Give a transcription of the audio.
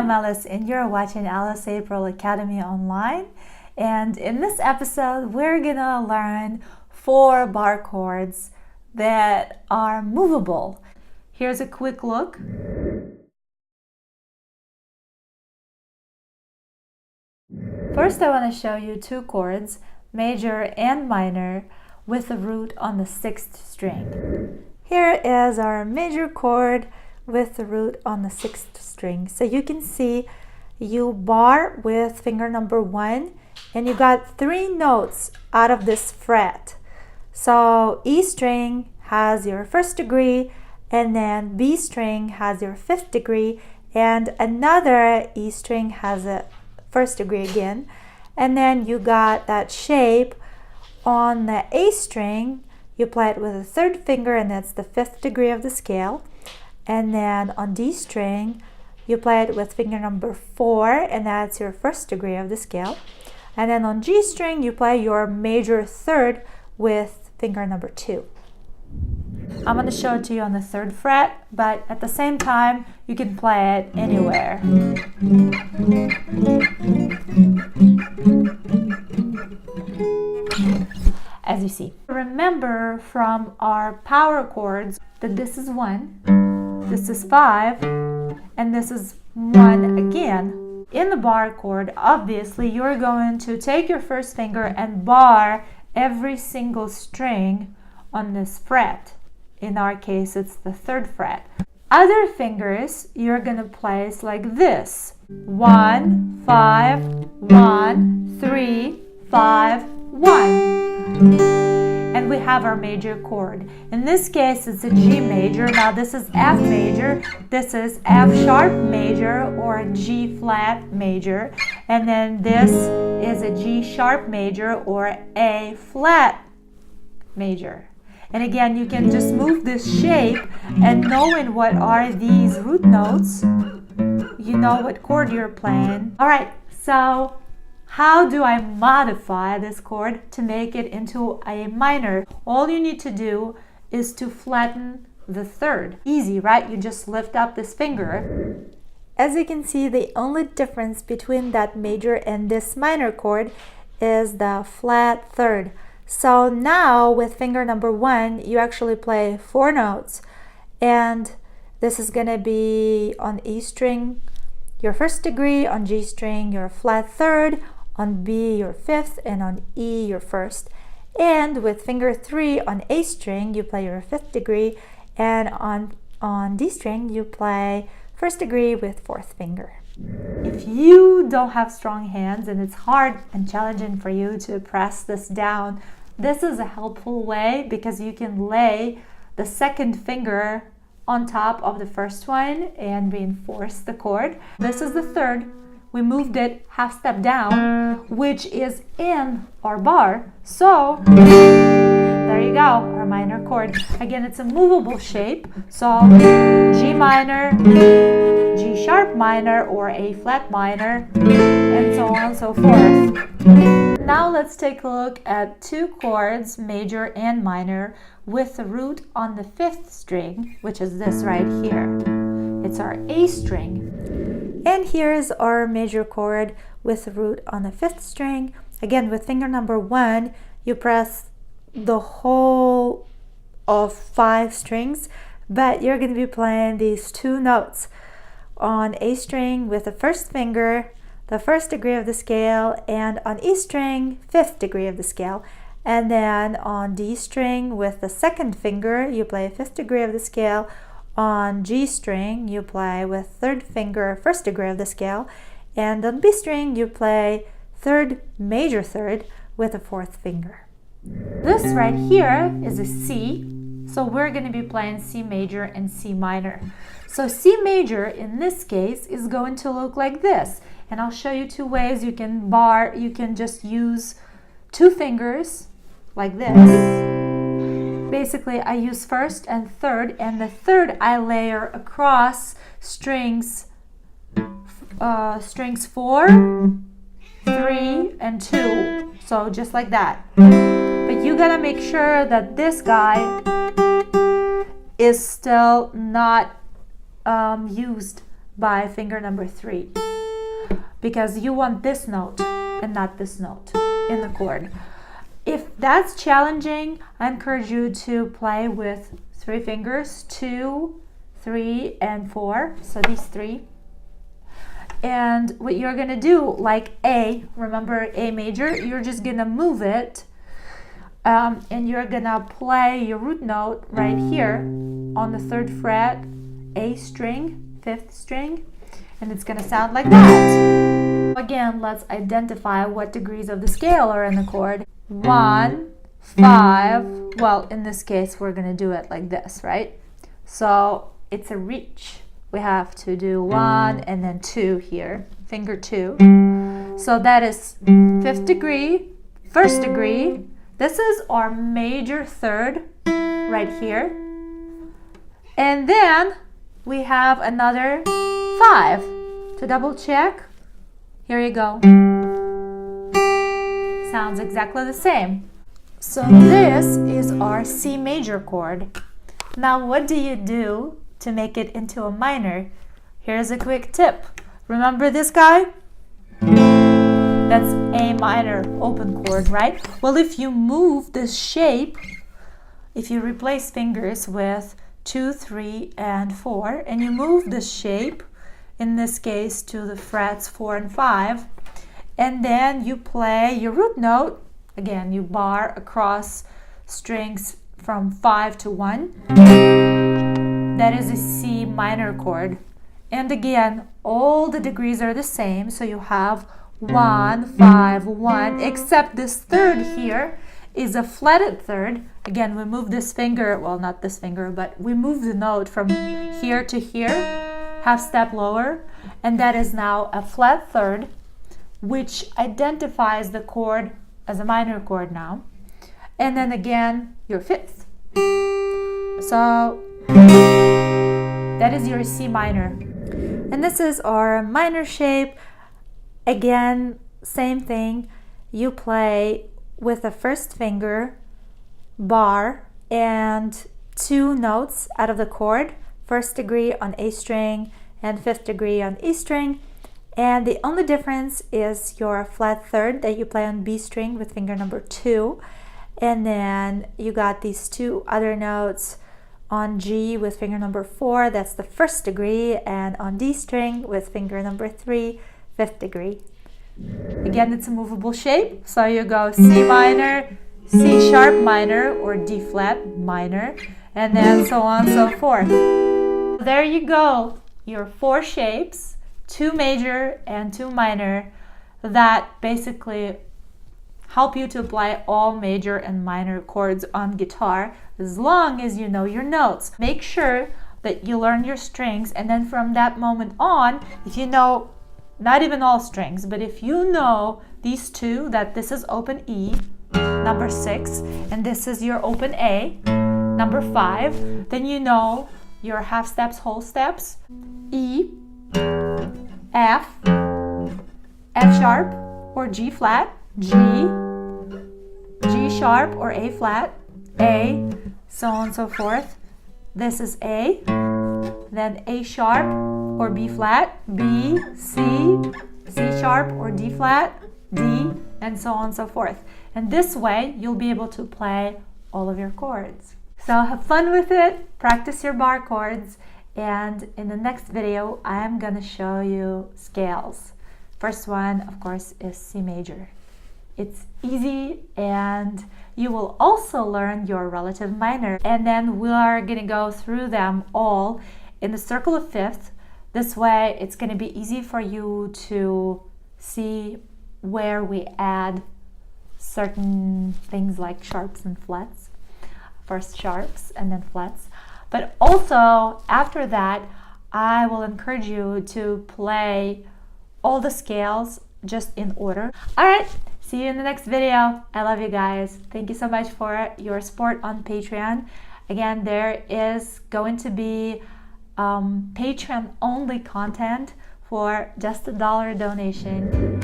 I'm Alice and you're watching Alice April Academy Online. And in this episode, we're gonna learn 4 bar chords that are movable. Here's a quick look. First, I want to show you 2 chords, major and minor, with the root on the 6th string. Here is our major chord with the root on the 6th string. So you can see you bar with finger number 1 and you got 3 notes out of this fret. So E string has your 1st degree, and then B string has your 5th degree, and another E string has a 1st degree again. And then you got that shape on the A string. You play it with the 3rd finger, and that's the 5th degree of the scale. And then on D string, you play it with finger number 4, and that's your 1st degree of the scale. And then on G string, you play your major 3rd with finger number 2. I'm going to show it to you on the 3rd fret, but at the same time, you can play it anywhere. As you see. Remember from our power chords that this is 1, this is 5, and this is 1 again. In the bar chord, obviously, you're going to take your 1st finger and bar every single string on this fret. In our case, it's the 3rd fret. Other fingers you're going to place like this: 1, 5, 1, 3, 5, 1. And we have our major chord. In this case, it's a G major. Now this is F major. This is F sharp major or a G flat major. And then this is a G sharp major or A flat major. And again, you can just move this shape, and knowing what are these root notes, you know what chord you're playing. All right, so how do I modify this chord to make it into a minor? All you need to do is to flatten the 3rd. Easy, right? You just lift up this finger. As you can see, the only difference between that major and this minor chord is the flat 3rd. So now with finger number 1, you actually play 4 notes. And this is going to be on E string, your 1st degree, on G string, your flat 3rd, on B your 5th, and on E your 1st. And with finger 3 on A string, you play your 5th degree, and on D string, you play 1st degree with 4th finger. If you don't have strong hands and it's hard and challenging for you to press this down, this is a helpful way because you can lay the 2nd finger on top of the 1st one and reinforce the chord. This is the 3rd. We moved it half step down, which is in our bar. So there you go, our minor chord. Again, it's a movable shape. So G minor, G sharp minor, or A flat minor, and so on and so forth. Now let's take a look at 2 chords, major and minor, with the root on the 5th string, which is this right here. It's our A string. And here is our major chord with the root on the 5th string. Again, with finger number 1, you press the whole of 5 strings, but you're going to be playing these 2 notes on A string with the 1st finger, the 1st degree of the scale, and on E string, 5th degree of the scale. And then on D string with the 2nd finger, you play 5th degree of the scale. On G string, you play with 3rd finger, 1st degree of the scale. And on B string, you play 3rd, major 3rd with a 4th finger. This right here is a C. So we're going to be playing C major and C minor. So C major in this case is going to look like this. And I'll show you 2 ways you can bar. You can just use 2 fingers like this. Basically, I use 1st and 3rd, and the 3rd I layer across strings 4, 3, and 2. So just like that. But you gotta make sure that this guy is still not used by finger number 3, because you want this note and not this note in the chord. If that's challenging, I encourage you to play with 3 fingers, 2, 3, and 4, so these 3. And what you're gonna do, like A, remember A major, you're just gonna move it, and you're gonna play your root note right here on the 3rd fret, A string, 5th string, and it's gonna sound like that. Again, let's identify what degrees of the scale are in the chord. 1, 5, well, in this case, we're gonna do it like this, right? So it's a reach. We have to do 1 and then 2 here, finger 2. So that is 5th degree, 1st degree. This is our major 3rd right here. And then we have another 5. To double check, here you go. Sounds exactly the same. So this is our C major chord. Now what do you do to make it into a minor? Here's a quick tip. Remember this guy? That's A minor open chord, right? Well, if you move this shape, if you replace fingers with 2, 3, and 4, and you move this shape, in this case to the frets 4 and 5, and then you play your root note, again, you bar across strings from 5 to 1. That is a C minor chord. And again, all the degrees are the same, so you have 1, 5, 1, except this 3rd here is a flatted 3rd. Again, we move this finger, well, not this finger, but we move the note from here to here, half step lower, and that is now a flat 3rd, which identifies the chord as a minor chord now. And then again, your 5th. So that is your C minor. And this is our minor shape. Again, same thing. You play with the 1st finger, bar, and 2 notes out of the chord. 1st degree on A string and 5th degree on E string. And the only difference is your flat 3rd that you play on B string with finger number 2. And then you got these 2 other notes on G with finger number 4, that's the 1st degree, and on D string with finger number 3, 5th degree. Again, it's a movable shape, so you go C minor, C sharp minor, or D flat minor, and then so on and so forth. There you go, your 4 shapes, 2 major and 2 minor, that basically help you to apply all major and minor chords on guitar, as long as you know your notes. Make sure that you learn your strings, and then from that moment on, if you know, not even all strings, but if you know these 2, that this is open E, number 6, and this is your open A, number 5, then you know your half steps, whole steps, E, F, F sharp or G flat, G, G sharp or A flat, A, so on and so forth. This is A, then A sharp or B flat, B, C, C sharp or D flat, D, and so on and so forth. And this way, you'll be able to play all of your chords. So have fun with it, practice your bar chords, and in the next video, I'm gonna show you scales. First one, of course, is C major. It's easy, and you will also learn your relative minor, and then we are gonna go through them all in the circle of fifths. This way, it's gonna be easy for you to see where we add certain things like sharps and flats. First sharps and then flats. But also, after that, I will encourage you to play all the scales just in order. All right, see you in the next video. I love you guys. Thank you so much for your support on Patreon. Again, there is going to be Patreon only content for just $1 donation.